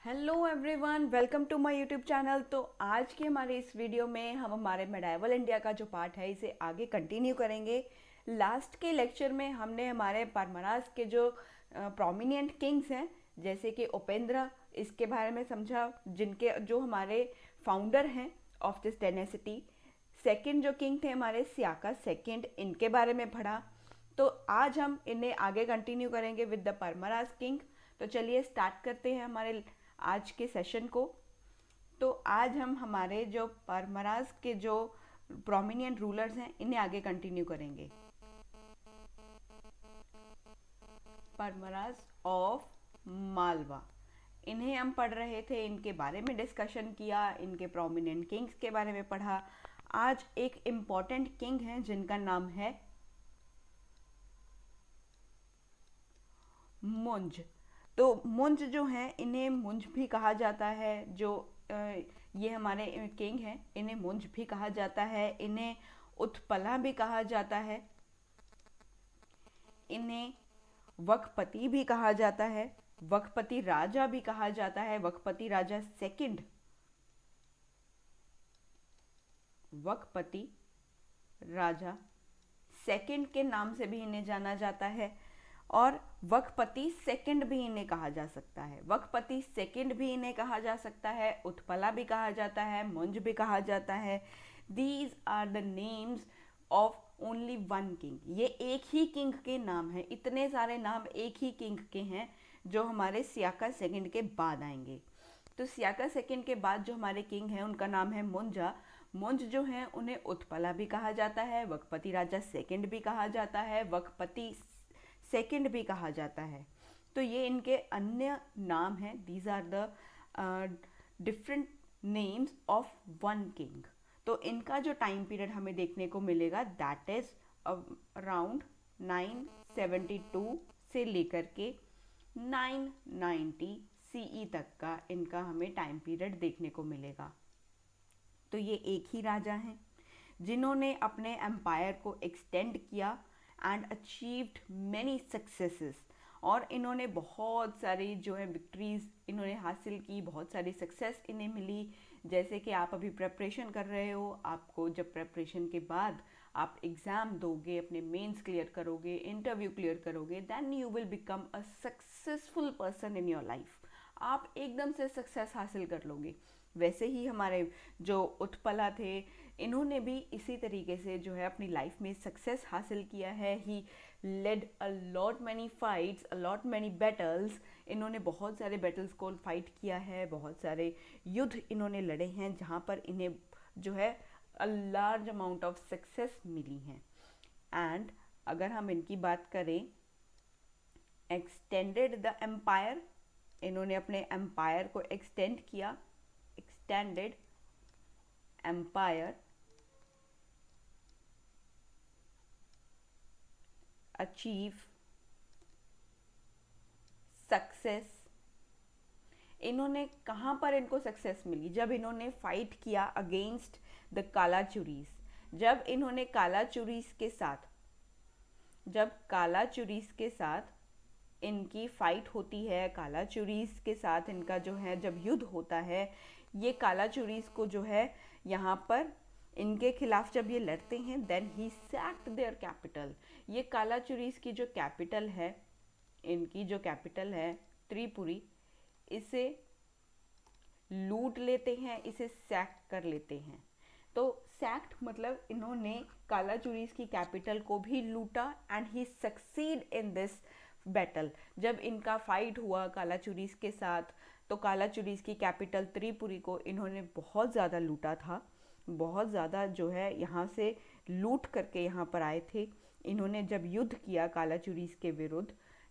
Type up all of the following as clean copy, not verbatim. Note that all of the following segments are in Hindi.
Hello everyone, welcome to my YouTube channel. तो आज के हमारे इस वीडियो में हम हमारे मेडाइवल इंडिया का जो पार्ट है इसे आगे कंटिन्यू करेंगे। लास्ट के लेक्चर में हमने हमारे परमराज के जो प्रोमिनेंट किंग्स हैं जैसे कि उपेंद्र, इसके बारे में समझा, जिनके जो हमारे फाउंडर हैं ऑफ दिस डायनेसिटी। सेकंड जो किंग थे हमारे सियाका सेकंड, इनके बारे में पढ़ा। तो आज हम इन्हें आगे कंटिन्यू करेंगे विद द परमराज किंग। तो चलिए स्टार्ट करते हैं हमारे आज के सेशन को। तो आज हम हमारे जो परमराज के जो प्रोमिनेंट रूलर्स हैं इन्हें आगे कंटिन्यू करेंगे। परमराज ऑफ मालवा, इन्हें हम पढ़ रहे थे, इनके बारे में डिस्कशन किया, इनके प्रोमिनेंट किंग्स के बारे में पढ़ा। आज एक इम्पॉर्टेंट किंग हैं जिनका नाम है मुंज। तो मुंज जो हैं इन्हें मुंज भी कहा जाता है। जो ये हमारे किंग हैं इन्हें मुंज भी कहा जाता है, इन्हें उत्पला भी कहा जाता है, इन्हें वकपति भी कहा जाता है, वकपति राजा भी कहा जाता है, वकपति राजा सेकंड, वकपति राजा सेकंड के नाम से भी इन्हें जाना जाता है। और वकपति सेकंड भी इन्हें कहा जा सकता है, वकपति सेकंड भी इन्हें कहा जा सकता है, उत्पला भी कहा जाता है, मुंज भी कहा जाता है। These are the names of only one king. ये एक ही किंग के नाम है, इतने सारे नाम एक ही किंग के हैं जो हमारे सियाका सेकंड के बाद आएंगे। तो सियाका सेकंड के बाद जो हमारे किंग हैं उनका नाम है मुंजा। मुंज जो हैं उन्हें उत्पला भी कहा जाता है, वकपति राजा सेकंड भी कहा जाता है, वकपति सेकंड भी कहा जाता है। तो ये इनके अन्य नाम हैं। These are the different names of one king. तो इनका जो टाइम पीरियड हमें देखने को मिलेगा दैट इज अराउंड 972 से लेकर के 990 सीई तक का इनका हमें टाइम पीरियड देखने को मिलेगा। तो ये एक ही राजा हैं जिन्होंने अपने एम्पायर को एक्सटेंड किया एंड अचीव्ड मैनी सक्सेसेस। और इन्होंने बहुत सारी जो है विक्ट्रीज इन्होंने हासिल की, बहुत सारी सक्सेस इन्हें मिली। जैसे कि आप अभी प्रेपरेशन कर रहे हो, आपको जब प्रेपरेशन के बाद आप एग्ज़ाम दोगे, अपने मेंस क्लियर करोगे, इंटरव्यू क्लियर करोगे, then you will become a successful person in your life. आप एकदम से सक्सेस हासिल कर लोगे। वैसे ही हमारे जो उत्पला थे इन्होंने भी इसी तरीके से जो है अपनी लाइफ में सक्सेस हासिल किया है। He led a lot many fights, a lot many battles. इन्होंने बहुत सारे बैटल्स को फाइट किया है, बहुत सारे युद्ध इन्होंने लड़े हैं जहाँ पर इन्हें जो है a large amount of success मिली हैं। एंड अगर हम इनकी बात करें, एक्सटेंडेड द एम्पायर, इन्होंने अपने एम्पायर को एक्सटेंड किया, एक्सटेंडेड एम्पायर, अचीव सक्सेस। इन्होंने कहाँ पर इनको सक्सेस मिली? जब इन्होंने फाइट किया अगेंस्ट द कालाचुरीस। जब इन्होंने कालाचुरीस के साथ, जब कालाचुरीस के साथ इनकी फाइट होती है, कालाचुरीस के साथ इनका जो है जब युद्ध होता है, ये कालाचुरीस को जो है यहाँ पर इनके खिलाफ जब ये लड़ते हैं, then he sacked their capital. ये कालाचुरीस की जो कैपिटल है, इनकी जो कैपिटल है त्रिपुरी, इसे लूट लेते हैं, इसे सैक कर लेते हैं। तो सैक्ट मतलब इन्होंने कालाचुरीस की कैपिटल को भी लूटा and he succeed in this battle. जब इनका फाइट हुआ कालाचुरीस के साथ, तो कालाचुरीस की कैपिटल त्रिपुरी को इन्होंने बहुत ज़्यादा लूटा था, बहुत ज़्यादा जो है यहाँ से लूट करके यहाँ पर आए थे। इन्होंने जब युद्ध किया कालाचुरीस के विरुद्ध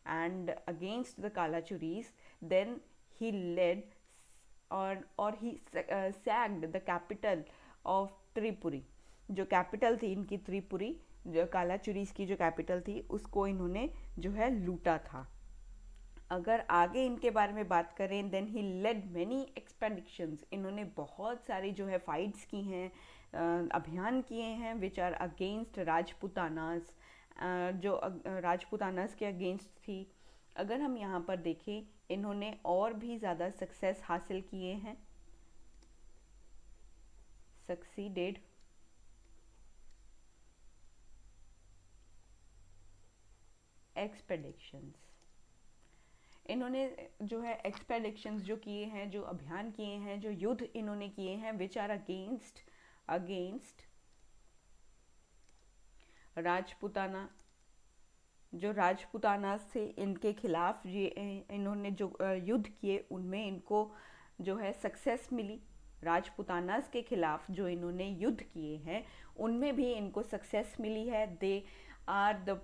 and against the Kalachuris, then he led और he sacked the capital of Tripuri. जो कैपिटल थी इनकी त्रिपुरी, जो कालाचुरीस की जो कैपिटल थी उसको इन्होंने जो है लूटा था। अगर आगे इनके बारे में बात करें, then he led many expeditions. इन्होंने बहुत सारी जो है फाइट्स की हैं, अभियान किए हैं विच आर अगेंस्ट राजपुतानास, जो राजपुतानास के अगेंस्ट थी। अगर हम यहाँ पर देखें, इन्होंने और भी ज़्यादा सक्सेस हासिल किए हैं, सक्सीडेड एक्सपेडिशंस। इन्होंने जो है एक्सपेडिशंस जो किए हैं, जो अभियान किए हैं, जो युद्ध इन्होंने किए हैं, which are against against Rajputana, जो राजपुताना से इनके खिलाफ ये इन्होंने जो युद्ध किए उनमें इनको जो है सक्सेस मिली। राजपुतानास के खिलाफ जो इन्होंने युद्ध किए हैं उनमें भी इनको सक्सेस मिली है। दे आर द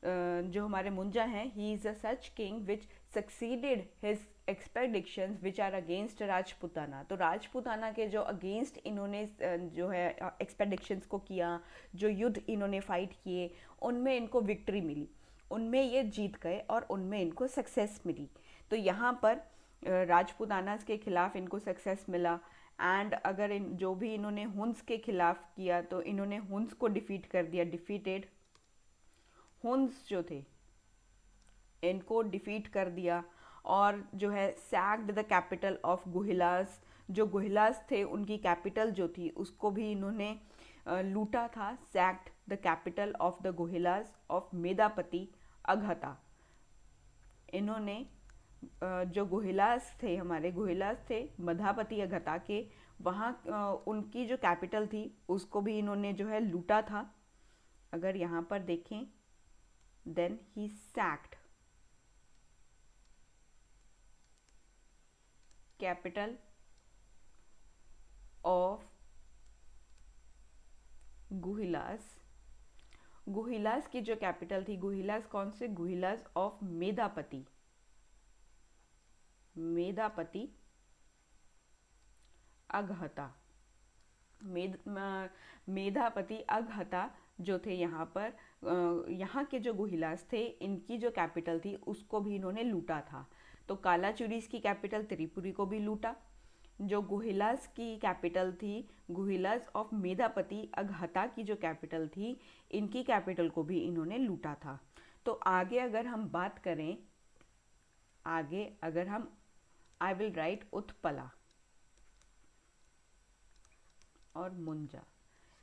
जो हमारे मुंजा हैं, he is a such king which succeeded his expeditions which are against Rajputana. तो राजपुताना के जो अगेंस्ट इन्होंने जो है एक्सपेडिशंस को किया, जो युद्ध इन्होंने फाइट किए, उनमें इनको विक्ट्री मिली, उनमें ये जीत गए और उनमें इनको सक्सेस मिली। तो यहाँ पर राजपुतानास के खिलाफ इनको सक्सेस मिला। एंड अगर जो भी इन्होंने हुन्स के खिलाफ किया तो इन्होंने हुन्स को डिफीट कर दिया, डिफीटेड हुन्स जो थे इनको डिफीट कर दिया। और जो है सैक्ड द कैपिटल ऑफ गुहिलास, जो गुहिलास थे उनकी कैपिटल जो थी उसको भी इन्होंने लूटा था। Sacked the capital of the Guhilas of Medhapati Aghata. इन्होंने जो गुहिलास थे, हमारे गुहिलास थे मधापति अघता के, वहाँ उनकी जो कैपिटल थी उसको भी इन्होंने जो है लूटा था। अगर यहाँ पर देखें, then he sacked capital of Guhilas. Guhilas की जो कैपिटल थी, गुहिलास कौन से? गुहिलास ऑफ मेधापति, मेधापति अघता। मेधापति अघता जो थे यहाँ पर, यहाँ के जो गुहिलास थे इनकी जो कैपिटल थी उसको भी इन्होंने लूटा था। तो कालाचुरीस की कैपिटल त्रिपुरी को भी लूटा। जो गुहिलास की कैपिटल थी, गुहिलास ऑफ मेधापति अघता की जो कैपिटल थी, इनकी कैपिटल को भी इन्होंने लूटा था। तो आगे अगर हम बात करें, आगे अगर हम, आई विल राइट उत्पला और मुंजा,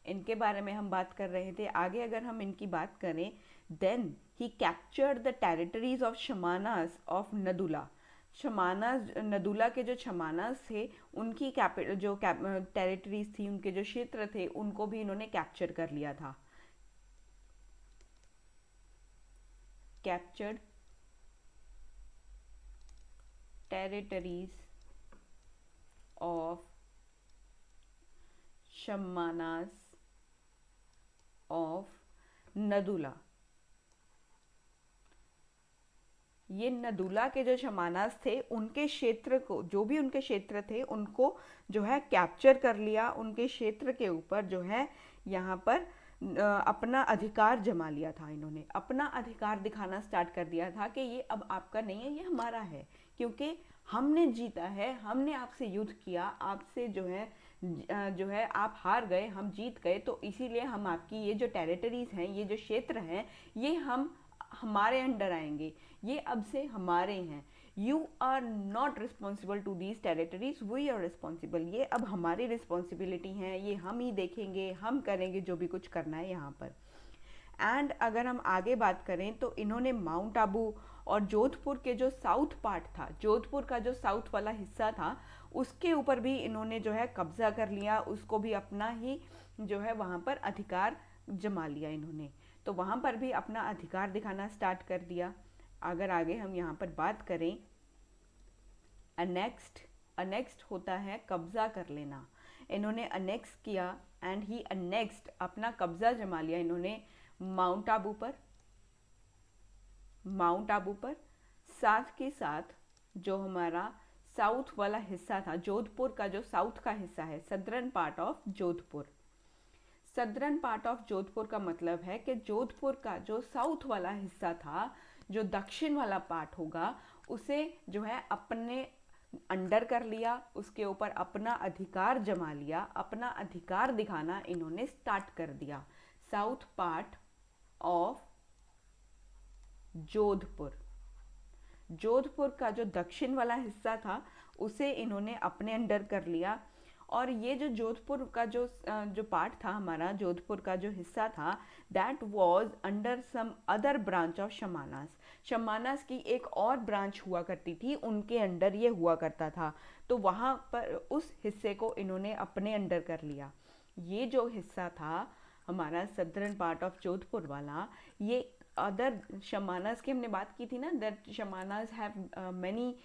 इनके बारे में हम बात कर रहे थे। आगे अगर हम इनकी बात करें, then he captured the territories of Shamanas of Nadula. Shamanas, Nadula के जो शमानास थे उनकी जो टेरिटरीज थी, उनके जो क्षेत्र थे, उनको भी इन्होंने कैप्चर कर लिया था। Captured territories of Shamanas of Nadula. ये नदुला के जो शमानास थे उनके क्षेत्र को, जो भी उनके क्षेत्र थे उनको जो है कैप्चर कर लिया। उनके क्षेत्र के ऊपर जो है यहाँ पर अपना अधिकार जमा लिया था। इन्होंने अपना अधिकार दिखाना स्टार्ट कर दिया था कि ये अब आपका नहीं है, ये हमारा है, क्योंकि हमने जीता है, हमने आपसे युद्ध किया, आपसे जो है आप हार गए, हम जीत गए, तो इसीलिए हम आपकी ये जो टेरिटरीज हैं, ये जो क्षेत्र हैं, ये हमारे अंडर आएंगे, ये अब से हमारे हैं। You are not responsible to these territories, we are responsible, ये अब हमारी रिस्पॉन्सिबिलिटी हैं, ये हम ही देखेंगे, हम करेंगे जो भी कुछ करना है यहाँ पर। एंड अगर हम आगे बात करें तो इन्होंने माउंट आबू और जोधपुर के जो साउथ पार्ट था, जोधपुर का जो साउथ वाला हिस्सा था, उसके ऊपर भी इन्होंने जो है कब्जा कर लिया, उसको भी अपना ही जो है वहाँ पर अधिकार जमा लिया इन्होंने। तो वहाँ पर भी अपना अधिकार दिखाना स्टार्ट कर दिया। अगर आगे हम यहाँ पर बात करें, अनेक्स्ट होता है कब्जा कर लेना। इन्होंने अनेक्स किया एंड ही अनेक्स्ट, अपना कब्जा जमा लिया इन्होंने माउंट आबू पर। साथ के साथ जो हमारा साउथ वाला हिस्सा था, जोधपुर का जो साउथ का हिस्सा है, southern part of Jodhpur. Southern part of Jodhpur का मतलब है कि जोधपुर का जो साउथ वाला हिस्सा था, जो दक्षिण वाला पार्ट होगा, उसे जो है अपने अंडर कर लिया, उसके ऊपर अपना अधिकार जमा लिया, अपना अधिकार दिखाना इन्होंने स्टार्ट कर दिया। South part of Jodhpur, Jodhpur का जो दक्षिण वाला हिस्सा था उसे इन्होंने अपने अंडर कर लिया। और ये जो जोधपुर का जो पार्ट था, हमारा जोधपुर का जो हिस्सा था, that was under some other branch of Shamanas. Shamanas की एक और ब्रांच हुआ करती थी, उनके अंडर ये हुआ करता था। तो वहाँ पर उस हिस्से को इन्होंने अपने अंडर कर लिया। ये जो हिस्सा था हमारा सदर्न पार्ट ऑफ जोधपुर वाला, ये अदर शमानास की हमने बात की थी ना, that Shamanas have many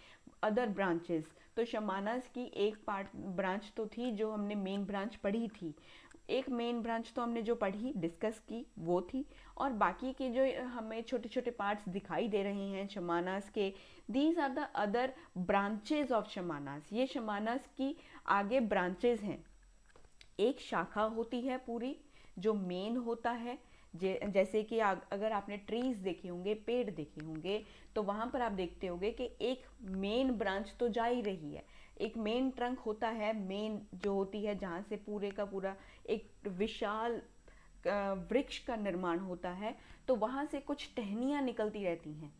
other branches. तो शमानास की एक ब्रांच तो थी जो हमने मेन ब्रांच पढ़ी थी, एक मेन ब्रांच तो हमने जो पढ़ी डिस्कस की वो थी, और बाकी के जो हमें छोटे छोटे पार्ट्स दिखाई दे रहे हैं शमानास के, these are the other branches of Shamanas. ये शमानास की आगे ब्रांचेज हैं। एक शाखा होती है पूरी जो मेन होता है, जैसे कि अगर आपने ट्रीज देखे होंगे, पेड़ देखे होंगे, तो वहां पर आप देखते होंगे कि एक मेन ब्रांच तो जा ही रही है, एक मेन ट्रंक होता है, मेन जो होती है जहाँ से पूरे का पूरा एक विशाल वृक्ष का निर्माण होता है। तो वहां से कुछ टहनियाँ निकलती रहती हैं,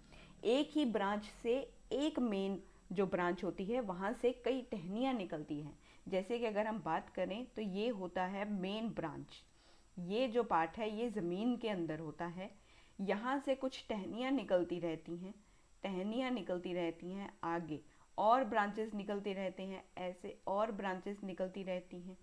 एक ही ब्रांच से, एक मेन जो ब्रांच होती है वहाँ से कई टहनियाँ निकलती हैं। जैसे कि अगर हम बात करें तो ये होता है मेन ब्रांच, ये जो पार्ट है ये ज़मीन के अंदर होता है, यहाँ से कुछ टहनियाँ निकलती रहती हैं, टहनियाँ निकलती रहती हैं आगे, और ब्रांचेस निकलते रहते हैं ऐसे, और ब्रांचेस निकलती रहती हैं,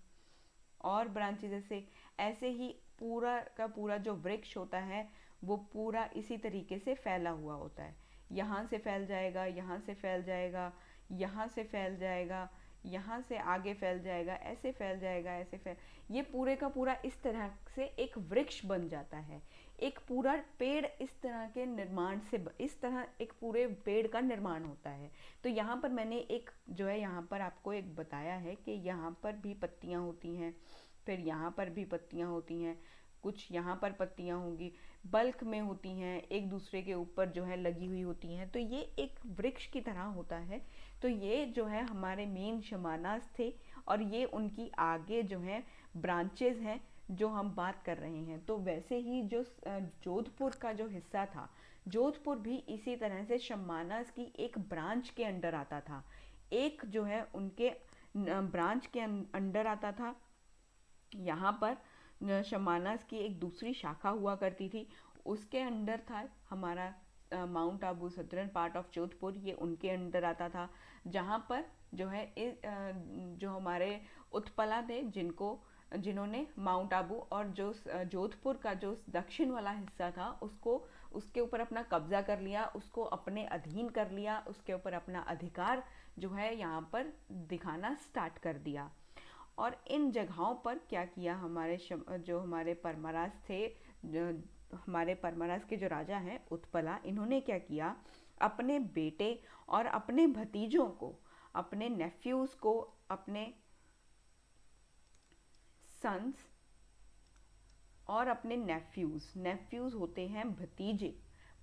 और ब्रांचेस ऐसे ऐसे ही पूरा का पूरा जो वृक्ष होता है वो पूरा इसी तरीके से फैला हुआ होता है। यहाँ से फैल जाएगा, यहाँ से फैल जाएगा, यहाँ से फैल जाएगा, यहाँ से आगे फैल जाएगा, ऐसे फैल जाएगा, ऐसे फैल, ये पूरे का पूरा इस तरह से एक वृक्ष बन जाता है। एक पूरा पेड़ इस तरह के निर्माण से, इस तरह एक पूरे पेड़ का निर्माण होता है। तो यहाँ पर मैंने एक जो है यहाँ पर आपको एक बताया है कि यहाँ पर भी पत्तियाँ होती हैं, फिर यहाँ पर भी पत्तियाँ होती हैं, कुछ यहाँ पर पत्तियाँ होंगी, बल्क में होती हैं, एक दूसरे के ऊपर जो है लगी हुई होती हैं, तो ये एक वृक्ष की तरह होता है। तो ये जो है हमारे मेन शमानास थे, और ये उनकी आगे जो है ब्रांचेज हैं जो हम बात कर रहे हैं। तो वैसे ही जो जोधपुर का जो हिस्सा था, जोधपुर भी इसी तरह से शमानास की एक ब्रांच के अंडर आता था, एक जो है उनके ब्रांच के अंडर आता था। यहाँ पर शमानास की एक दूसरी शाखा हुआ करती थी, उसके अंडर था हमारा mount Abu, southern part of Jodhpur, ये उनके अंडर आता था। जहाँ पर जो है जो हमारे उत्पला थे, जिन्होंने माउंट आबू और जो जोधपुर का जो दक्षिण वाला हिस्सा था उसको, उसके ऊपर अपना कब्जा कर लिया, उसको अपने अधीन कर लिया, उसके ऊपर अपना अधिकार जो है यहाँ पर दिखाना स्टार्ट कर दिया। और इन जगहों पर क्या किया जो हमारे परमरास थे, हमारे परमरास के जो राजा हैं उत्पला, इन्होंने क्या किया, अपने बेटे और अपने भतीजों को, अपने नेफ्यूज को, अपने सन्स और अपने नेफ्यूज होते हैं भतीजे,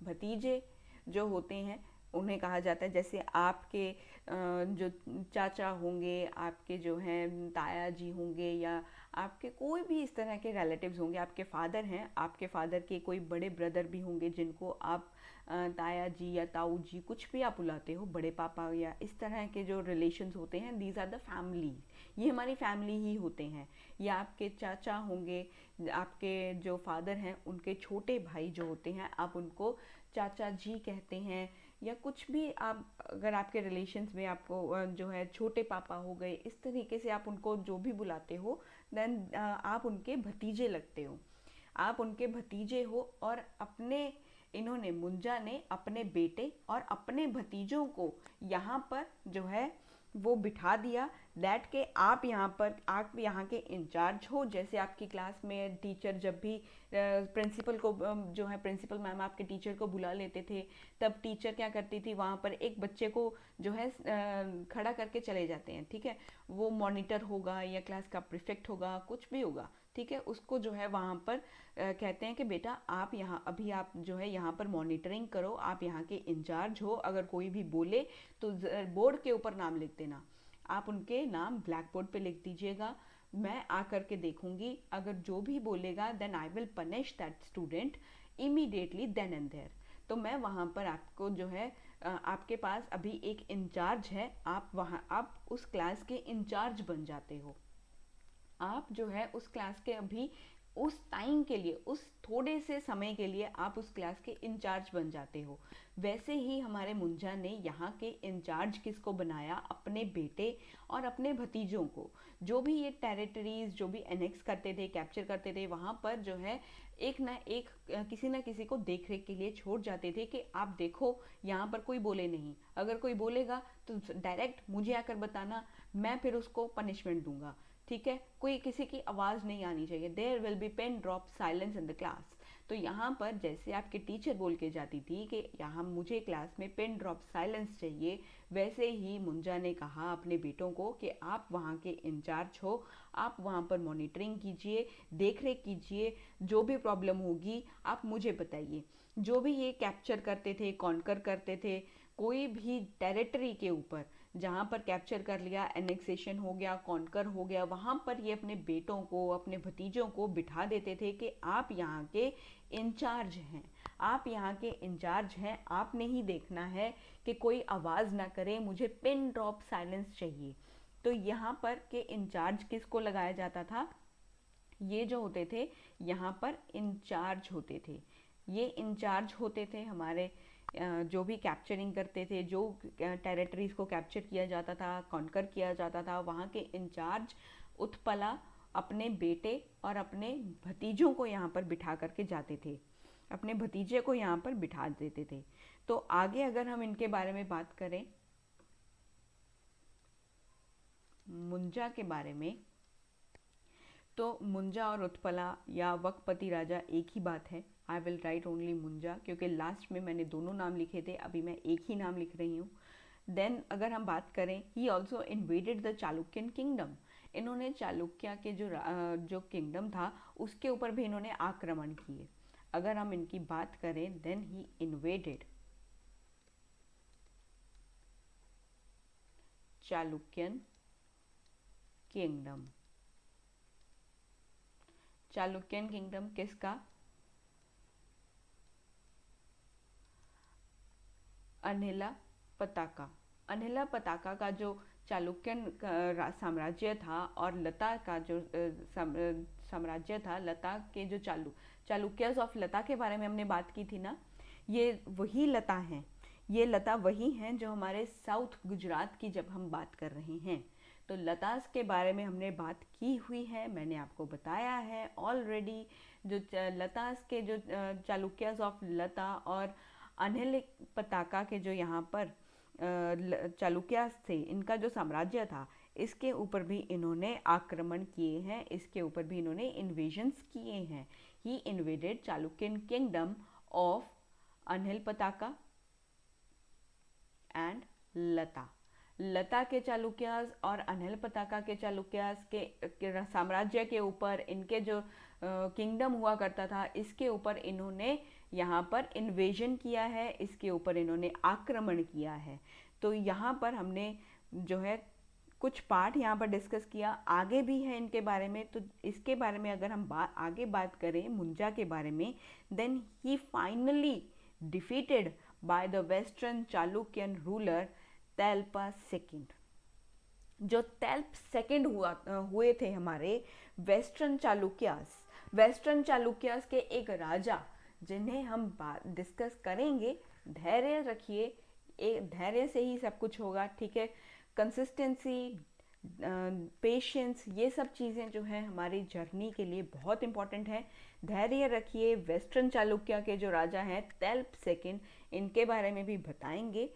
भतीजे जो होते हैं उन्हें कहा जाता है, जैसे आपके जो चाचा होंगे, आपके जो हैं ताया जी होंगे, या आपके कोई भी इस तरह के रिलेटिव्स होंगे, आपके फादर हैं, आपके फादर के कोई बड़े ब्रदर भी होंगे जिनको आप ताया जी या ताऊ जी कुछ भी आप बुलाते हो, बड़े पापा, या इस तरह के जो रिलेशंस होते हैं, दीज आर द फैमिली, ये हमारी फैमिली ही होते हैं। या आपके चाचा होंगे, आपके जो फादर हैं उनके छोटे भाई जो होते हैं, आप उनको चाचा जी कहते हैं, या कुछ भी आप अगर आपके रिलेशंस में आपको जो है छोटे पापा हो गए, इस तरीके से आप उनको जो भी बुलाते हो, देन आप उनके भतीजे लगते हो, आप उनके भतीजे हो। और इन्होंने, मुंजा ने अपने बेटे और अपने भतीजों को यहाँ पर जो है वो बिठा दिया, दैट के आप यहाँ के इंचार्ज हो। जैसे आपकी क्लास में टीचर जब भी प्रिंसिपल को जो है प्रिंसिपल मैम आपके टीचर को बुला लेते थे, तब टीचर क्या करती थी, वहाँ पर एक बच्चे को जो है खड़ा करके चले जाते हैं, ठीक है, वो मॉनिटर होगा या क्लास का प्रीफेक्ट होगा, कुछ भी होगा, ठीक है, उसको जो है वहाँ पर कहते हैं कि बेटा आप आप जो है यहाँ पर मॉनिटरिंग करो, आप यहाँ के इंचार्ज हो, अगर कोई भी बोले तो बोर्ड के ऊपर नाम लिख देना, आप उनके नाम ब्लैक बोर्ड पे लिख दीजिएगा, मैं आकर के देखूंगी, अगर जो भी बोलेगा then I will punish that student immediately then and there. तो मैं वहाँ पर आपको जो है आपके पास अभी एक इंचार्ज है, आप उस क्लास के इंचार्ज बन जाते हो। आप जो है उस क्लास के अभी उस टाइम के लिए, उस थोड़े से समय के लिए आप उस क्लास के इंचार्ज बन जाते हो। वैसे ही हमारे मुंजा ने यहाँ के इंचार्ज किसको बनाया? अपने बेटे और अपने भतीजों को। जो भी ये टेरिटरीज जो भी एनेक्स करते थे, कैप्चर करते थे, वहाँ पर जो है एक ना एक किसी ना किसी को देख रेख के लिए छोड़ जाते थे कि आप देखो यहाँ पर कोई बोले नहीं, अगर कोई बोलेगा तो डायरेक्ट मुझे आकर बताना, मैं फिर उसको पनिशमेंट दूंगा। ठीक है, कोई किसी की आवाज़ नहीं आनी चाहिए। There will be pen drop silence in the class. तो यहाँ पर जैसे आपकी टीचर बोल के जाती थी कि यहाँ मुझे क्लास में पेन ड्रॉप साइलेंस चाहिए, वैसे ही मुंजा ने कहा अपने बेटों को कि आप वहाँ के इंचार्ज हो, आप वहाँ पर मॉनिटरिंग कीजिए, देख रेख कीजिए, जो भी प्रॉब्लम होगी आप मुझे बताइए। जो भी ये कैप्चर करते थे, कॉन्कर करते थे, कोई भी टेरिटरी के ऊपर जहाँ पर कैप्चर कर लिया, एनेक्सेशन हो गया, कॉन्कर हो गया, वहाँ पर ये अपने बेटों को, अपने भतीजों को बिठा देते थे कि आप यहाँ के इंचार्ज हैं, आप यहाँ के इंचार्ज हैं, आपने ही देखना है कि कोई आवाज़ ना करे, मुझे पिन ड्रॉप साइलेंस चाहिए। तो यहाँ पर के इंचार्ज किसको लगाया जाता था? ये जो होते थे यहाँ पर इंचार्ज होते थे। ये इंचार्ज होते थे हमारे जो भी कैप्चरिंग करते थे, जो टेरिटरीज को कैप्चर किया जाता था, कॉन्कर किया जाता था, वहाँ के इंचार्ज उत्पला अपने बेटे और अपने भतीजों को यहाँ पर बिठा करके जाते थे, अपने भतीजे को यहाँ पर बिठा देते थे। तो आगे अगर हम इनके बारे में बात करें, मुंजा के बारे में, तो मुंजा और उत्पला या वकपति राजा एक ही बात है। आई विल राइट ओनली मुंजा, क्योंकि लास्ट में मैंने दोनों नाम लिखे थे, अभी मैं एक ही नाम लिख रही हूँ। देन अगर हम बात करें, he also invaded the Chalukyan kingdom. इन्होंने चालुक्य के जो किंगडम था उसके ऊपर भी इन्होंने आक्रमण किए। अगर हम इनकी बात करें, then he invaded Chalukyan kingdom. Chalukyan kingdom किसका? अनिला पताका। अनिला पताका का जो चालुक्यन साम्राज्य था और लता का जो साम्राज्य था, लता के जो चालुक्यस ऑफ लता के बारे में हमने बात की थी ना, ये वही लता हैं। ये लता वही हैं जो हमारे साउथ गुजरात की जब हम बात कर रहे हैं, तो लतास के बारे में हमने बात की हुई है, मैंने आपको बताया है ऑलरेडी। जो लतास के जो चालुक्यस ऑफ लता और अनिल पताका के जो यहाँ पर चालुक्यास थे, इनका जो साम्राज्य था, इसके ऊपर भी इन्होंने आक्रमण किए हैं, इसके ऊपर भी इन्होंने इन्वेजन्स किए हैं। He invaded Chalukyan kingdom of Anil Pataka and लता। लता के चालुक्यास और अनिल पताका के चालुक्यास के साम्राज्य के ऊपर, इनके जो किंगडम हुआ करता था, इसके ऊपर इन्होंने यहाँ पर इन्वेजन किया है, इसके ऊपर इन्होंने आक्रमण किया है। तो यहाँ पर हमने जो है कुछ पार्ट यहाँ पर डिस्कस किया, आगे भी है इनके बारे में। तो इसके बारे में अगर हम आगे बात करें मुंजा के बारे में, then he finally defeated by the western Chalukyan ruler Telpa second. जो तेल्प सेकेंड हुए थे हमारे वेस्टर्न चालुक्यास के एक राजा, जिन्हें हम डिस्कस करेंगे। धैर्य रखिए, धैर्य से ही सब कुछ होगा, ठीक है। कंसिस्टेंसी, पेशेंस, ये सब चीज़ें जो है हमारी जर्नी के लिए बहुत इंपॉर्टेंट है। धैर्य रखिए। वेस्टर्न चालुक्य के जो राजा हैं तेल्प सेकेंड, इनके बारे में भी बताएंगे।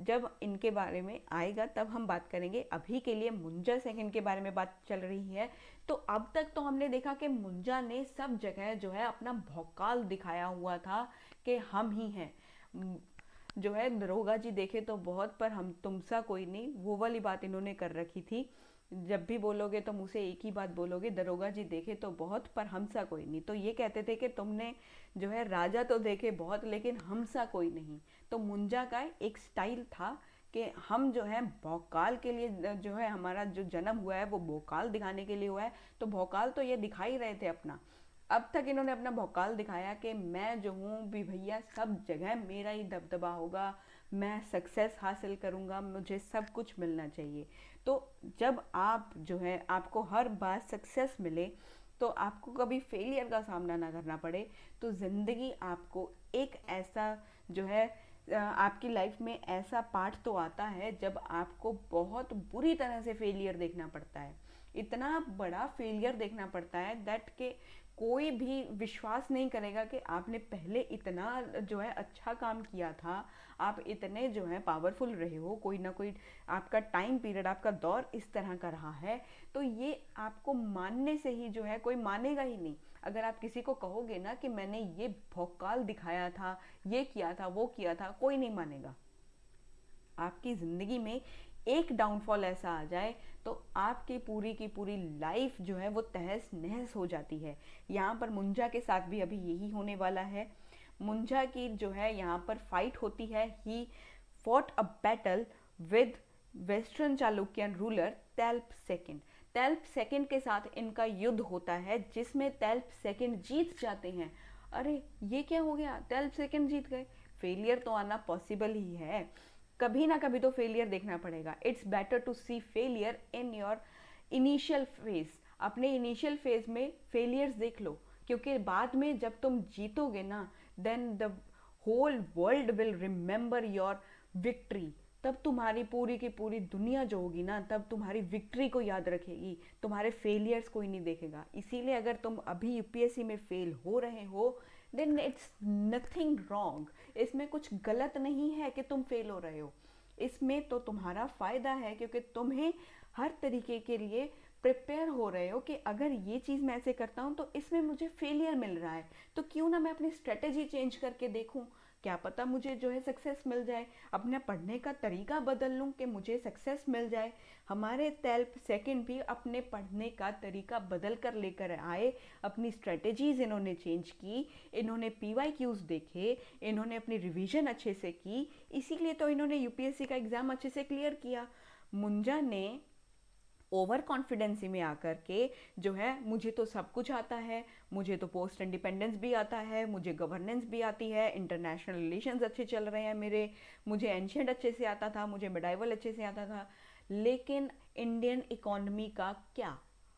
जब इनके बारे में आएगा तब हम बात करेंगे। अभी के लिए मुंजा सेकंड के बारे में बात चल रही है। तो अब तक तो हमने देखा कि मुंजा ने सब जगह जो है अपना भौकाल दिखाया हुआ था कि हम ही हैं। जो है दरोगा जी देखे तो बहुत, पर हम तुमसा कोई नहीं, वो वाली बात इन्होंने कर रखी थी। जब भी बोलोगे तो मुझसे एक ही बात बोलोगे, दरोगा जी देखे तो बहुत पर हमसा कोई नहीं। तो ये कहते थे कि तुमने जो है राजा तो देखे बहुत, लेकिन हमसा कोई नहीं। तो मुंजा का एक स्टाइल था कि हम जो है भौकाल के लिए, जो है हमारा जो जन्म हुआ है वो भौकाल दिखाने के लिए हुआ है। तो भौकाल तो ये दिखा ही रहे थे अपना। अब तक इन्होंने अपना भौकाल दिखाया कि मैं जो हूँ भी भैया, सब जगह मेरा ही दबदबा होगा, मैं सक्सेस हासिल करूँगा, मुझे सब कुछ मिलना चाहिए। तो जब आप जो है आपको हर बार सक्सेस मिले, तो आपको कभी फेलियर का सामना ना करना पड़े, तो ज़िंदगी आपको एक ऐसा जो है आपकी लाइफ में ऐसा पार्ट तो आता है जब आपको बहुत बुरी तरह से फेलियर देखना पड़ता है। इतना बड़ा फेलियर देखना पड़ता है दैट के कोई भी विश्वास नहीं करेगा कि आपने पहले इतना जो है अच्छा काम किया था, आप इतने जो है पावरफुल रहे हो, कोई ना कोई आपका टाइम पीरियड, आपका दौर इस तरह का रहा है। तो ये आपको मानने से ही जो है कोई मानेगा ही नहीं। अगर आप किसी को कहोगे ना कि मैंने ये भौकाल दिखाया था, ये किया था, वो किया था, कोई नहीं मानेगा। आपकी ज़िंदगी में एक डाउनफॉल ऐसा आ जाए तो आपकी पूरी की पूरी लाइफ जो है वो तहस नहस हो जाती है। यहाँ पर मुंजा के साथ भी अभी यही होने वाला है। मुंजा की जो है यहाँ पर फाइट होती है। He fought a battle with western Chalukyan ruler Telpa second. Telpa second के साथ इनका युद्ध होता है जिसमें तेल्प सेकंड जीत जाते हैं। अरे ये क्या हो गया, तेल्प सेकंड जीत गए? फेलियर तो आना पॉसिबल ही है, कभी ना कभी तो फेलियर देखना पड़ेगा। It's better to see failure in your initial phase. अपने इनिशियल फेज में फेलियर्स देख लो, क्योंकि बाद में जब तुम जीतोगे ना, then the whole world will remember your victory. तब तुम्हारी पूरी की पूरी दुनिया जो होगी ना, तब तुम्हारी विक्ट्री को याद रखेगी, तुम्हारे फेलियर्स कोई नहीं देखेगा। इसीलिए अगर तुम अभी यूपीएससी में फेल हो रहे हो, देन इट्स नथिंग रॉन्ग। इसमें कुछ गलत नहीं है कि तुम फेल हो रहे हो, इसमें तो तुम्हारा फ़ायदा है, क्योंकि तुम्हें हर तरीके के लिए प्रिपेयर हो रहे हो कि अगर ये चीज़ मैं ऐसे करता हूँ तो इसमें मुझे फेलियर मिल रहा है, तो क्यों ना मैं अपनी स्ट्रेटेजी चेंज करके देखूँ, क्या पता मुझे जो है सक्सेस मिल जाए। अपने पढ़ने का तरीका बदल लूँ कि मुझे सक्सेस मिल जाए। हमारे तेल्प सेकंड भी अपने पढ़ने का तरीका बदल कर लेकर आए, अपनी स्ट्रेटेजीज इन्होंने चेंज की, इन्होंने पीवाईक्यूज़ देखे, इन्होंने अपनी रिवीजन अच्छे से की, इसीलिए तो इन्होंने यूपीएससी का एग्ज़ाम अच्छे से क्लियर किया। मुंजा ने ओवर कॉन्फिडेंसी में आकर के जो है मुझे तो सब कुछ आता है, मुझे तो पोस्ट इंडिपेंडेंस भी आता है, मुझे गवर्नेंस भी आती है, इंटरनेशनल रिलेशंस अच्छे चल रहे हैं मेरे, मुझे एंशियंट अच्छे से आता था, मुझे मिडाइवल अच्छे से आता था, लेकिन इंडियन इकोनॉमी का क्या,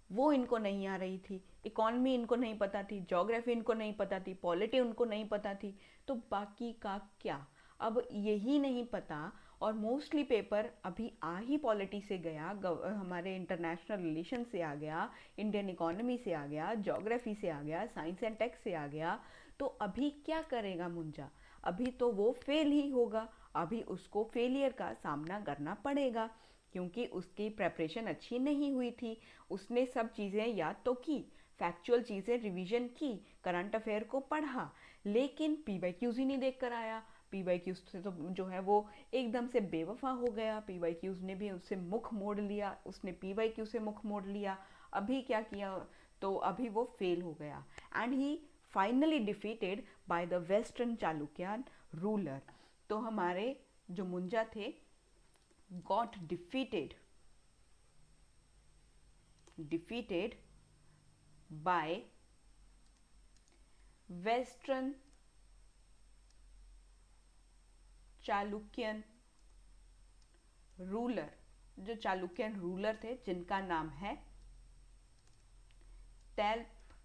वो इनको नहीं आ रही थी। इकोनॉमी इनको नहीं पता थी, ज्योग्राफी इनको नहीं पता थी, पॉलिटी उनको नहीं पता थी, तो बाकी का क्या? अब यही नहीं पता, और मोस्टली पेपर अभी आ ही पॉलिटी से गया, हमारे इंटरनेशनल रिलेशन से आ गया, इंडियन इकोनॉमी से आ गया, ज्योग्राफी से आ गया, साइंस एंड टेक से आ गया, तो अभी क्या करेगा मुंजा? अभी तो वो फेल ही होगा, अभी उसको फेलियर का सामना करना पड़ेगा, क्योंकि उसकी प्रेपरेशन अच्छी नहीं हुई थी। उसने सब चीज़ें याद तो की, फैक्चुअल चीज़ें रिवीजन की, करंट अफेयर को पढ़ा, लेकिन पीवाईक्यूज़ ही नहीं देख कर आया। पीवाईक्यूज़ से तो जो है वो एकदम से बेवफा हो गया, पीवाईक्यूज़ ने भी उससे मुख मोड़ लिया, उसने पीवाईक्यू से मुख मोड़ लिया। अभी क्या किया, तो अभी वो फेल हो गया, and he finally defeated by the western Chalukyan ruler. तो हमारे जो मुंजा थे got defeated by western Chalukyan ruler. जो चालुक्यन रूलर थे जिनका नाम है तेल्प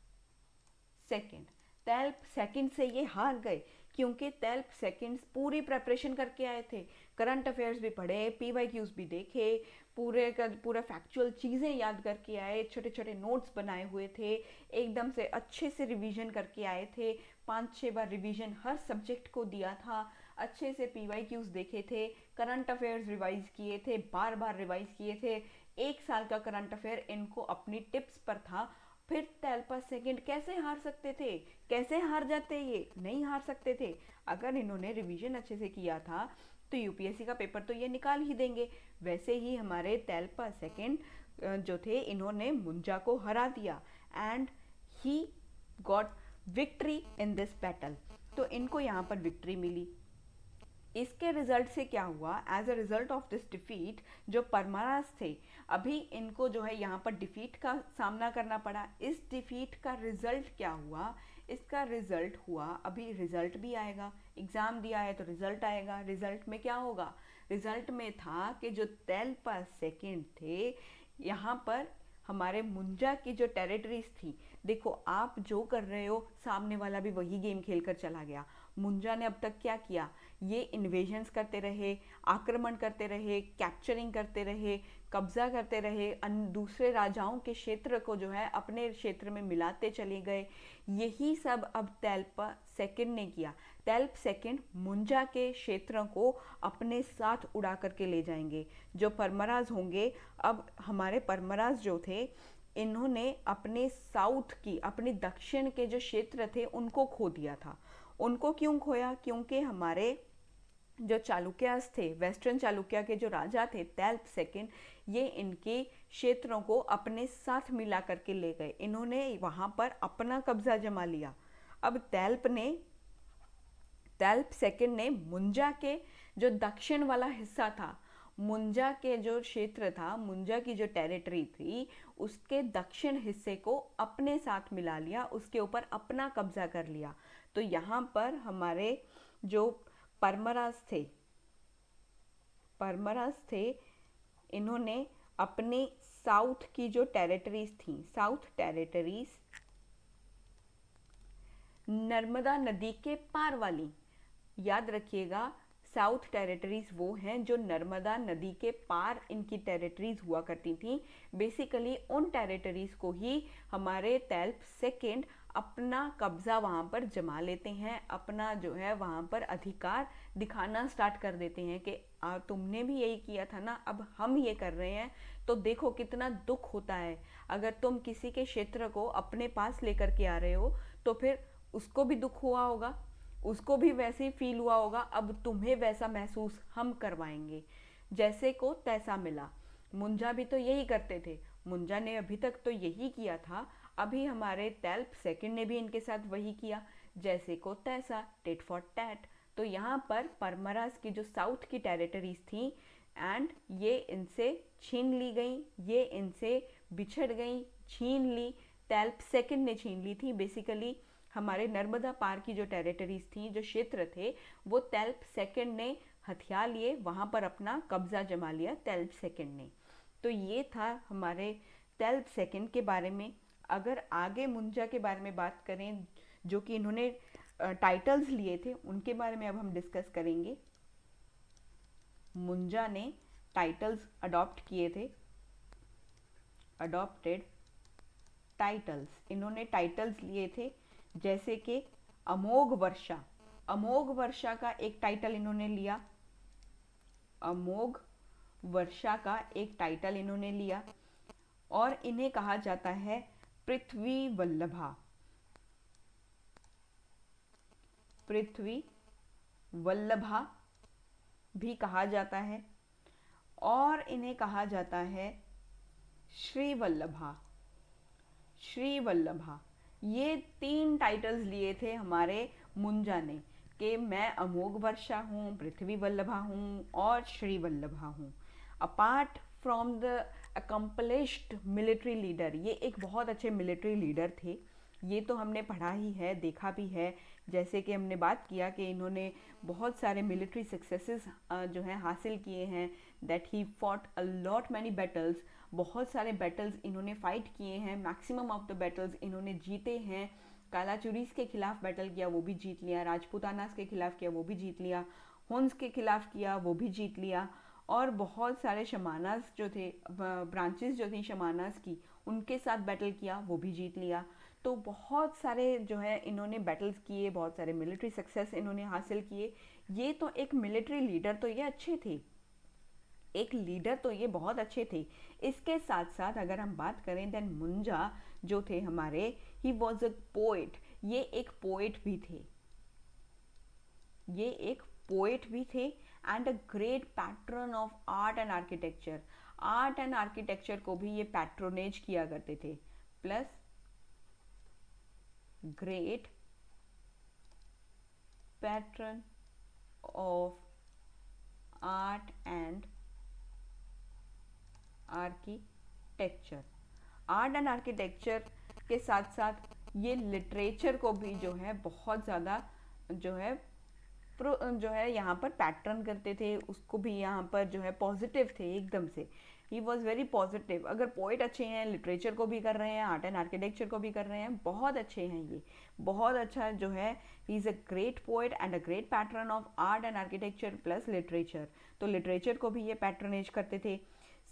सेकंड। तेल्प सेकंड से ये हार गए, क्योंकि तेल्प सेकंड पूरी प्रेपरेशन करके आए थे, करंट अफेयर्स भी पढ़े, पीवाईक्यूज भी देखे, पूरे का पूरा फैक्चुअल चीज़ें याद करके आए, छोटे छोटे नोट्स बनाए हुए थे, एकदम से अच्छे से रिवीजन करके आए थे, 5-6 बार रिवीजन हर सब्जेक्ट को दिया था, अच्छे से पीवाईक्यूज देखे थे, करंट अफेयर्स रिवाइज किए थे, बार बार रिवाइज किए थे, 1 साल का करंट अफेयर इनको अपनी टिप्स पर था। फिर तेल्पा सेकंड कैसे हार सकते थे? कैसे हार जाते? ये नहीं हार सकते थे। अगर इन्होंने रिवीजन अच्छे से किया था तो यूपीएससी का पेपर तो ये निकाल ही देंगे। वैसे ही हमारे तेल्पा सेकंड जो थे, इन्होंने मुंजा को हरा दिया, and he got victory in this battle. तो इनको यहाँ पर विक्ट्री मिली। इसके रिजल्ट से क्या हुआ, as a result of this defeat, जो परमारास थे, अभी इनको जो है यहाँ पर डिफीट का सामना करना पड़ा। इस डिफीट का रिजल्ट क्या हुआ? इसका रिजल्ट हुआ, अभी रिजल्ट भी आएगा, एग्ज़ाम दिया है तो रिज़ल्ट आएगा। रिज़ल्ट में क्या होगा? रिज़ल्ट में था कि जो तेलपा सेकंड थे, यहाँ पर हमारे मुंजा की जो टेरिटरीज थी, देखो आप जो कर रहे हो सामने वाला भी वही गेम खेल कर चला गया। मुंजा ने अब तक क्या किया? ये इन्वेजन्स करते रहे, आक्रमण करते रहे, कैप्चरिंग करते रहे, कब्जा करते रहे, दूसरे राजाओं के क्षेत्र को जो है अपने क्षेत्र में मिलाते चले गए। यही सब अब तेलपा सेकंड ने किया। तेल्प सेकंड मुंजा के क्षेत्रों को अपने साथ उड़ा करके ले जाएंगे। जो परमराज होंगे, अब हमारे परमराज जो थे, इन्होंने अपने साउथ की, अपने दक्षिण के जो क्षेत्र थे उनको खो दिया था। उनको क्यों खोया? क्योंकि हमारे जो चालुक्यास थे, वेस्टर्न चालुक्य के जो राजा थे तेल्प सेकंड, ये इनके क्षेत्रों को अपने साथ मिला करके ले गए। इन्होंने वहां पर अपना कब्जा जमा लिया। अब तेल्प सेकंड ने मुंजा के जो दक्षिण वाला हिस्सा था, मुंजा के जो क्षेत्र था, मुंजा की जो टेरिटरी थी, उसके दक्षिण हिस्से को अपने साथ मिला लिया, उसके ऊपर अपना कब्जा कर लिया। तो यहाँ पर हमारे जो परमराज थे, इन्होंने अपने साउथ की जो टेरिटरीज थी, साउथ टेरिटरीज नर्मदा नदी के पार वाली, याद रखिएगा, साउथ टेरिटरीज वो हैं जो नर्मदा नदी के पार इनकी टेरिटरीज हुआ करती थी। बेसिकली उन टेरिटरीज को ही हमारे तेल्प सेकंड अपना कब्जा वहाँ पर जमा लेते हैं, अपना जो है वहाँ पर अधिकार दिखाना स्टार्ट कर देते हैं कि तुमने भी यही किया था ना, अब हम ये कर रहे हैं। तो देखो कितना दुख होता है, अगर तुम किसी के क्षेत्र को अपने पास लेकर के आ रहे हो तो फिर उसको भी दुख हुआ होगा, उसको भी वैसे ही फील हुआ होगा। अब तुम्हें वैसा महसूस हम करवाएंगे। जैसे को तैसा मिला, मुंजा भी तो यही करते थे। मुंजा ने अभी तक तो यही किया था, अभी हमारे तेल्प सेकंड ने भी इनके साथ वही किया। जैसे को तैसा, टिट फॉर टैट। तो यहाँ पर परमराज की जो साउथ की टेरिटरीज थी, एंड ये इनसे छीन ली गई, ये इनसे बिछड़ गई, छीन ली। तेल्प सेकंड ने छीन ली थी। बेसिकली हमारे नर्मदा पार की जो टेरिटरीज थी, जो क्षेत्र थे, वो तेल्प सेकंड ने हथिया लिए, वहां पर अपना कब्जा जमा लिया तेल्प सेकंड ने। तो ये था हमारे तेल्प सेकंड के बारे में। अगर आगे मुंजा के बारे में बात करें, जो कि इन्होंने टाइटल्स लिए थे, उनके बारे में अब हम डिस्कस करेंगे। मुंजा ने टाइटल्स अडॉप्ट किए थे, अडॉप्टेड टाइटल्स। इन्होंने टाइटल्स लिए थे जैसे कि अमोघ वर्षा। अमोघ वर्षा का एक टाइटल इन्होंने लिया, अमोघ वर्षा का एक टाइटल इन्होंने लिया। और इन्हें कहा जाता है पृथ्वी वल्लभा, पृथ्वी वल्लभा भी कहा जाता है। और इन्हें कहा जाता है श्री वल्लभा, श्री वल्लभा। ये 3 टाइटल्स लिए थे हमारे मुंजा ने, कि मैं अमोघ वर्षा हूँ, पृथ्वी वल्लभा हूँ और श्री वल्लभा हूँ। Apart from the accomplished military leader, ये एक बहुत अच्छे मिलिट्री लीडर थे, ये तो हमने पढ़ा ही है, देखा भी है। जैसे कि हमने बात किया कि इन्होंने बहुत सारे मिलिट्री सक्सेसेस जो हैं हासिल किए हैं, that he fought a lot many battles. बहुत सारे बैटल्स इन्होंने फाइट किए हैं, मैक्सिमम ऑफ द बैटल्स इन्होंने जीते हैं। कालाचुरीस के खिलाफ बैटल किया, वो भी जीत लिया। राजपूतानास के खिलाफ किया, वो भी जीत लिया। हुन्स के खिलाफ किया, वो भी जीत लिया। और बहुत सारे शमानास जो थे, ब्रांचेस जो थी शमानास की, उनके साथ बैटल किया, वो भी जीत लिया। तो बहुत सारे जो है इन्होंने बैटल्स किए, बहुत सारे मिलिट्री सक्सेस इन्होंने हासिल किए। ये तो एक मिलिट्री लीडर तो ये अच्छे थे, एक लीडर तो ये बहुत अच्छे थे। इसके साथ साथ अगर हम बात करें, देन मुंजा जो थे हमारे, ही वॉज अ पोएट। ये एक पोएट भी थे, ये एक पोएट भी थे, and a great pattern of art and architecture. Art and architecture को भी ये पैट्रोनेज किया करते थे। Plus great pattern of art and architecture. Art and architecture के साथ साथ ये लिटरेचर को भी जो है बहुत ज़्यादा जो है जो है यहाँ पर पैटर्न करते थे, उसको भी यहाँ पर जो है पॉजिटिव थे एकदम से। He was very positive. अगर पोइट अच्छे हैं, लिटरेचर को भी कर रहे हैं, आर्ट एंड आर्किटेक्चर को भी कर रहे हैं, बहुत अच्छे हैं ये, बहुत अच्छा जो है। ही is a great poet and a great pattern of art and architecture plus literature. तो लिटरेचर को भी ये पैटर्नेज करते थे।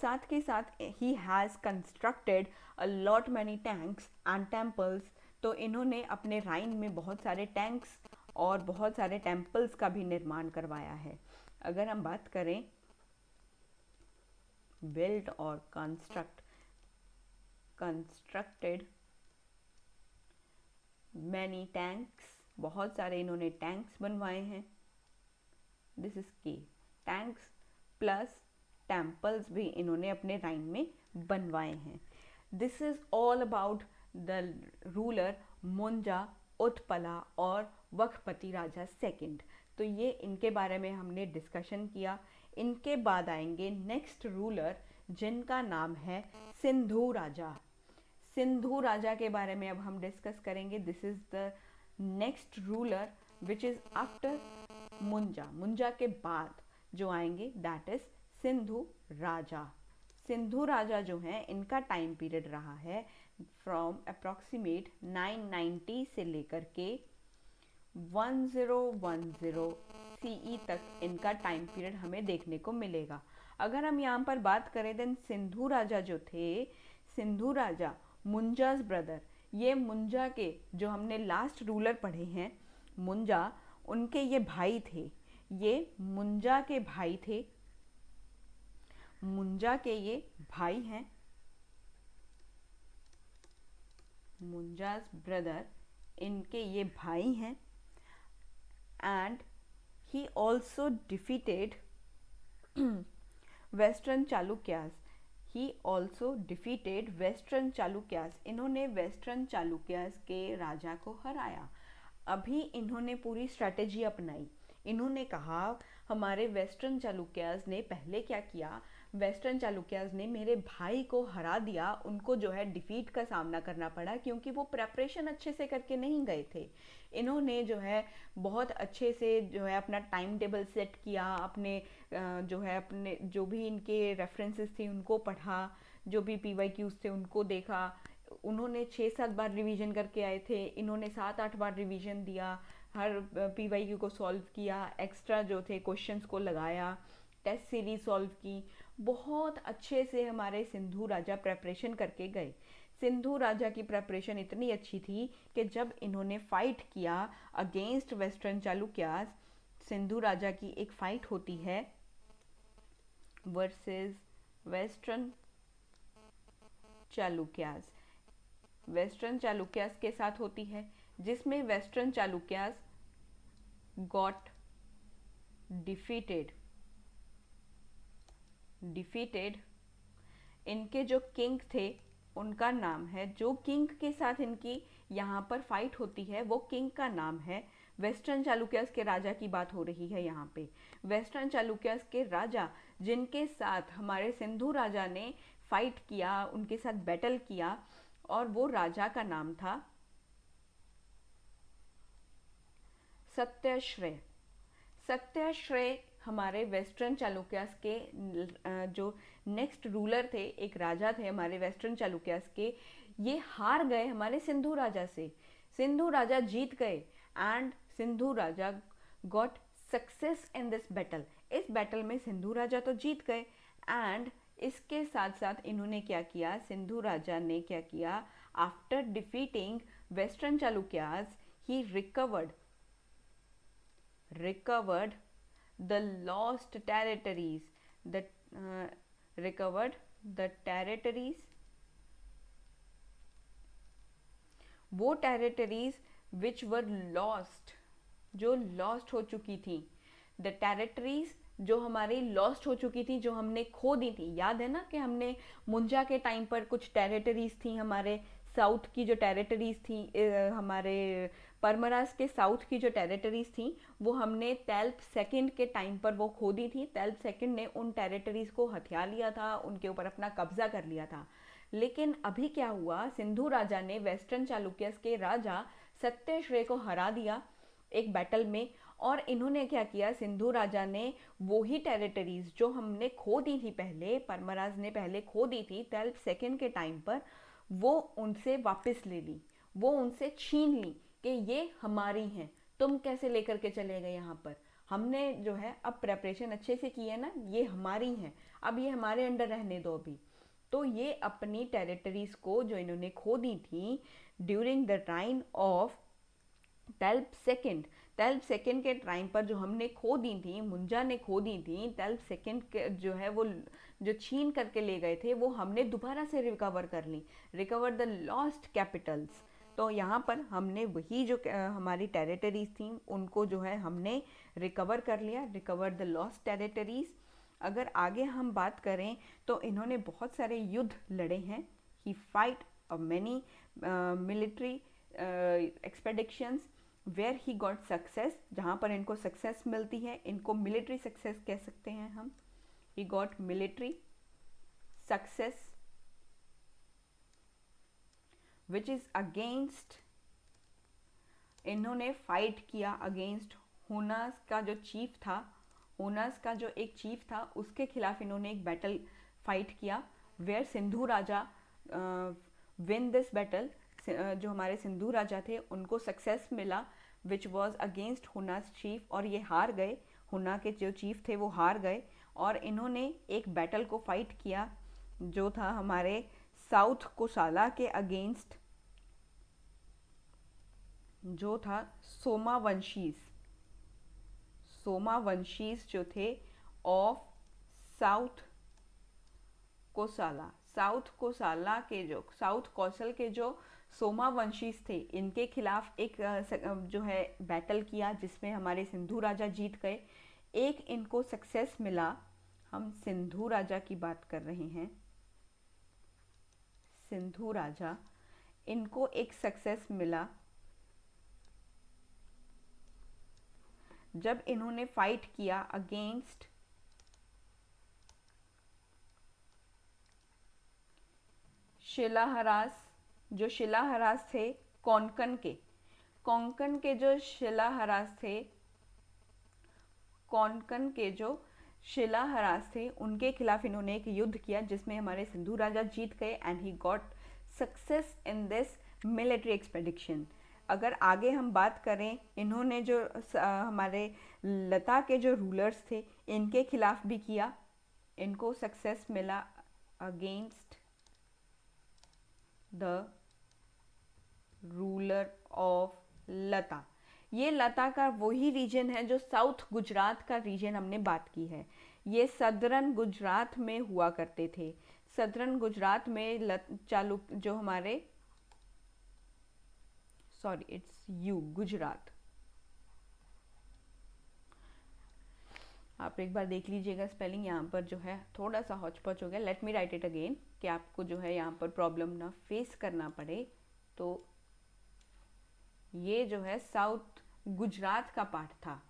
साथ के साथ he has constructed a lot many tanks and temples. तो इन्होंने अपने राइन में बहुत सारे टैंक्स और बहुत सारे टेम्पल्स का भी निर्माण करवाया है। अगर हम बात करें built और constructed many tanks, बहुत सारे इन्होंने टैंक्स बनवाए हैं। दिस इज की टैंक्स प्लस टेम्पल्स भी इन्होंने अपने राइन में बनवाए हैं। This is all about the ruler Munja Utpala और वखपति राजा सेकंड। तो ये इनके बारे में हमने डिस्कशन किया। इनके बाद आएंगे नेक्स्ट रूलर जिनका नाम है सिंधु राजा। सिंधु राजा के बारे में अब हम डिस्कस करेंगे। This is the next ruler which is after Munja. Munja के बाद जो आएंगे दैट इज सिंधु राजा। सिंधु राजा जो हैं इनका टाइम पीरियड रहा है फ्रॉम अप्रॉक्सीमेट 990 से लेकर के 1010 सीई तक इनका टाइम पीरियड हमें देखने को मिलेगा। अगर हम यहाँ पर बात करें देन सिंधु राजा जो थे, सिंधु राजा मुंजाज ब्रदर, ये मुंजा के जो हमने लास्ट रूलर पढ़े हैं मुंजा, उनके ये भाई थे। ये मुंजा के भाई थे, मुंजा के ये भाई हैं, मुंजाज ब्रदर, इनके ये भाई हैं। And he also defeated western chalukyas. He also defeated western chalukyas. इन्होंने वेस्टर्न चालुक्यास के राजा को हराया। अभी इन्होंने पूरी स्ट्रैटेजी अपनाई। इन्होंने कहा हमारे वेस्टर्न चालुक्यास ने पहले क्या किया, वेस्टर्न चालुक्यास ने मेरे भाई को हरा दिया, उनको जो है डिफीट का सामना करना पड़ा क्योंकि वो प्रेपरेशन अच्छे से करके नहीं गए थे। इन्होंने जो है बहुत अच्छे से जो है अपना टाइम टेबल सेट किया, अपने जो है अपने जो भी इनके रेफरेंसेस थे उनको पढ़ा, जो भी PYQs थे उनको देखा। उन्होंने 6-7 बार रिवीजन करके आए थे, इन्होंने 7-8 बार रिवीजन दिया, हर PYQ को सॉल्व किया, एक्स्ट्रा जो थे क्वेश्चंस को लगाया, टेस्ट सीरीज सॉल्व की। बहुत अच्छे से हमारे सिंधु राजा प्रेपरेशन करके गए। सिंधु राजा की प्रेपरेशन इतनी अच्छी थी कि जब इन्होंने फाइट किया अगेंस्ट वेस्टर्न चालुक्यास, सिंधु राजा की एक फाइट होती है versus western Chalukyas, western Chalukyas के साथ होती है, जिसमें वेस्टर्न चालुक्यास गॉट डिफीटेड। इनके जो किंग थे उनका नाम है, जो किंग के साथ इनकी यहाँ पर फाइट होती है वो किंग का नाम है, वेस्टर्न चालुक्यास के राजा की बात हो रही है यहाँ पे। वेस्टर्न चालुक्यास के राजा जिनके साथ हमारे सिंधु राजा ने फाइट किया, उनके साथ बैटल किया, और वो राजा का नाम था सत्यश्रेय। सत्यश्रेय हमारे वेस्टर्न चालुक्यास के जो नेक्स्ट रूलर थे, एक राजा थे हमारे वेस्टर्न चालुक्यास के, ये हार गए हमारे सिंधु राजा से। सिंधु राजा जीत गए and Sindhu Raja got success in this battle. इस बैटल में सिंधु राजा तो जीत गए एंड इसके साथ साथ इन्होंने क्या किया, सिंधु राजा ने क्या किया, after defeating western Chalukyas he recovered the lost territories, recovered the territories, वो territories which were lost, जो lost हो चुकी थी, the territories जो हमारी लॉस्ट हो चुकी थी, जो हमने खो दी थी। याद है ना कि हमने मुंजा के टाइम पर कुछ टेरिटरीज थी, हमारे साउथ की जो टेरिटरीज थी, हमारे परमरास के साउथ की जो टेरिटरीज थी वो हमने तेल्प सेकंड के टाइम पर वो खो दी थी। तेल्प सेकंड ने उन टेरिटरीज को हथिया लिया था, उनके ऊपर अपना कब्जा कर लिया था। लेकिन अभी क्या हुआ, सिंधु राजा ने वेस्टर्न चालुक्यस के राजा सत्यश्रेय को हरा दिया एक बैटल में, और इन्होंने क्या किया, सिंधु राजा ने वही टेरिटरीज जो हमने खो दी थी पहले, परमराज ने पहले खो दी थी तल्प सेकंड के टाइम पर, वो उनसे वापस ले ली, वो उनसे छीन ली कि ये हमारी हैं, तुम कैसे लेकर के चले गए यहाँ पर, हमने जो है अब प्रेपरेशन अच्छे से की है ना, ये हमारी हैं, अब ये हमारे अंडर रहने दो अभी। तो ये अपनी टेरिटरीज को जो इन्होंने खो दी थी during the time of Talpa second के टाइम पर जो हमने खो दी थी, मुंजा ने खो दी थी, तल्प सेकंड के जो है वो जो छीन करके ले गए थे, वो हमने दोबारा से रिकवर कर ली, रिकवर द लॉस्ट कैपिटल्स। तो यहाँ पर हमने वही जो हमारी टेरिटरीज थी उनको जो है हमने रिकवर कर लिया, रिकवर द लॉस्ट टेरिटरीज। अगर आगे हम बात करें तो इन्होंने बहुत सारे युद्ध लड़े हैं। He fight many military expeditions where he got success, जहाँ पर इनको सक्सेस मिलती है, इनको मिलिट्री सक्सेस कह सकते हैं हम। He got military success which is against, इन्होंने फाइट किया अगेंस्ट हुनास का जो चीफ था, हुनास का जो एक चीफ था उसके खिलाफ इन्होंने एक बैटल फाइट किया, where Sindhu Raja win this battle, जो हमारे सिंधु राजा थे उनको सक्सेस मिला which was against Hunas chief, और ये हार गए, हुना के जो चीफ थे वो हार गए, और इन्होंने एक बैटल को फाइट किया जो था हमारे साउथ कोसाला के अगेंस्ट, जो था सोमावंशीज जो थे ऑफ साउथ कोसाला, साउथ कोसाला के जो साउथ कौशल के जो सोमावंशीज थे, इनके खिलाफ एक जो है बैटल किया जिसमें हमारे सिंधु राजा जीत गए, एक इनको सक्सेस मिला। हम सिंधु राजा की बात कर रहे हैं, सिंधु राजा, इनको एक सक्सेस मिला जब इन्होंने फाइट किया अगेंस्ट शिलाहरास, जो शिलाहरास थे कोंकण के जो शिलाहरास थे, कोंकण के जो शिलाहरास थे उनके खिलाफ इन्होंने एक युद्ध किया जिसमें हमारे सिंधु राजा जीत गए and he got success in this military expedition. अगर आगे हम बात करें, इन्होंने जो हमारे लता के जो रूलर्स थे इनके खिलाफ भी किया, इनको सक्सेस मिला अगेंस्ट द रूलर ऑफ लता। ये लता का वही रीजन है जो साउथ गुजरात का रीजन हमने बात की है, ये सदर्न गुजरात में हुआ करते थे, सदर्न गुजरात में चालुक जो हमारे गुजरात, आप एक बार देख लीजिएगा स्पेलिंग, यहाँ पर जो है थोड़ा सा हौच-पौच हो गया, let me right it again कि आपको जो है यहाँ पर प्रॉब्लम ना फेस करना पड़े। तो ये जो है साउथ गुजरात का पार्ट था,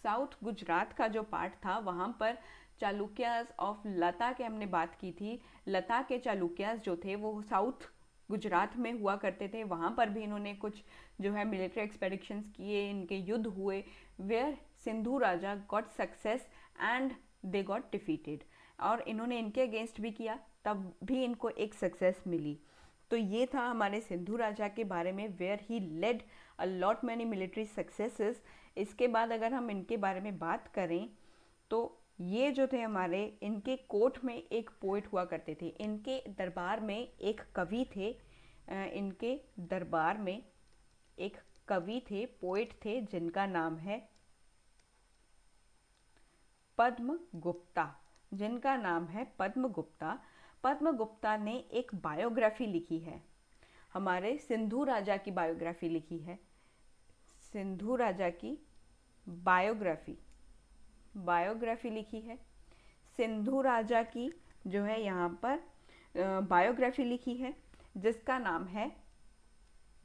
साउथ गुजरात का जो पार्ट था वहाँ पर चालुक्यास ऑफ लता के हमने बात की थी, लता के चालुक्यास जो थे वो साउथ गुजरात में हुआ करते थे, वहाँ पर भी इन्होंने कुछ जो है मिलिट्री एक्सपेडिशंस किए, इनके युद्ध हुए, where Sindhu Raja got success and they got defeated, और इन्होंने इनके अगेंस्ट भी किया तब भी इनको एक सक्सेस मिली। तो ये था हमारे सिंधु राजा के बारे में, where he led a lot many military successes. इसके बाद अगर हम इनके बारे में बात करें तो ये जो थे हमारे, इनके कोर्ट में एक पोइट हुआ करते थे, इनके दरबार में एक कवि थे, इनके दरबार में एक कवि थे, पोइट थे, जिनका नाम है पद्मगुप्ता, जिनका नाम है पद्मगुप्ता। पद्मगुप्ता ने एक बायोग्राफी लिखी है, हमारे सिंधु राजा की बायोग्राफी लिखी है, सिंधु राजा की बायोग्राफी लिखी है, सिंधु राजा की जो है यहाँ पर बायोग्राफी लिखी है जिसका नाम है,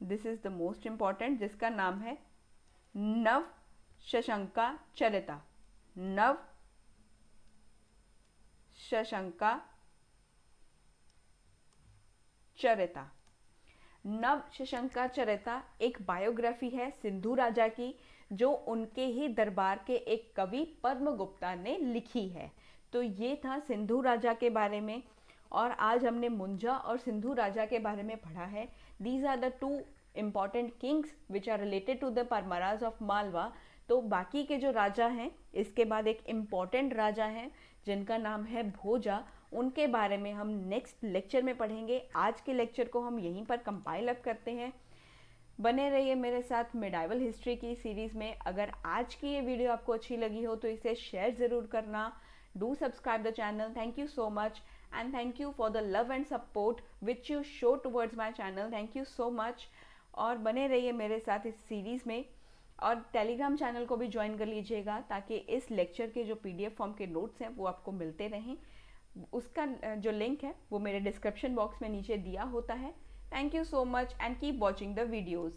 this is the most important, जिसका नाम है नव शशंका चरिता, नव शशंका चरिता। नव शशंकाचरिता एक बायोग्राफी है सिंधु राजा की, जो उनके ही दरबार के एक कवि पद्मगुप्ता ने लिखी है। तो ये था सिंधु राजा के बारे में, और आज हमने मुंजा और सिंधु राजा के बारे में पढ़ा है। These are the two important kings which are related to the Paramaras of Malwa. तो बाकी के जो राजा हैं, इसके बाद एक इम्पॉर्टेंट राजा हैं जिनका नाम है भोजा, उनके बारे में हम नेक्स्ट लेक्चर में पढ़ेंगे। आज के लेक्चर को हम यहीं पर कंपाइल अप करते हैं। बने रहिए मेरे साथ मिडाइवल हिस्ट्री की सीरीज़ में। अगर आज की ये वीडियो आपको अच्छी लगी हो तो इसे शेयर ज़रूर करना। Do subscribe the channel. Thank you so much and thank you for the love and support which you show towards my channel. Thank you so much. और बने रहिए मेरे साथ इस सीरीज़ में, और टेलीग्राम चैनल को भी ज्वाइन कर लीजिएगा ताकि इस लेक्चर के जो PDF फॉर्म के नोट्स हैं वो आपको मिलते रहें। उसका जो लिंक है वो मेरे डिस्क्रिप्शन बॉक्स में नीचे दिया होता है। Thank you so much and keep watching the videos.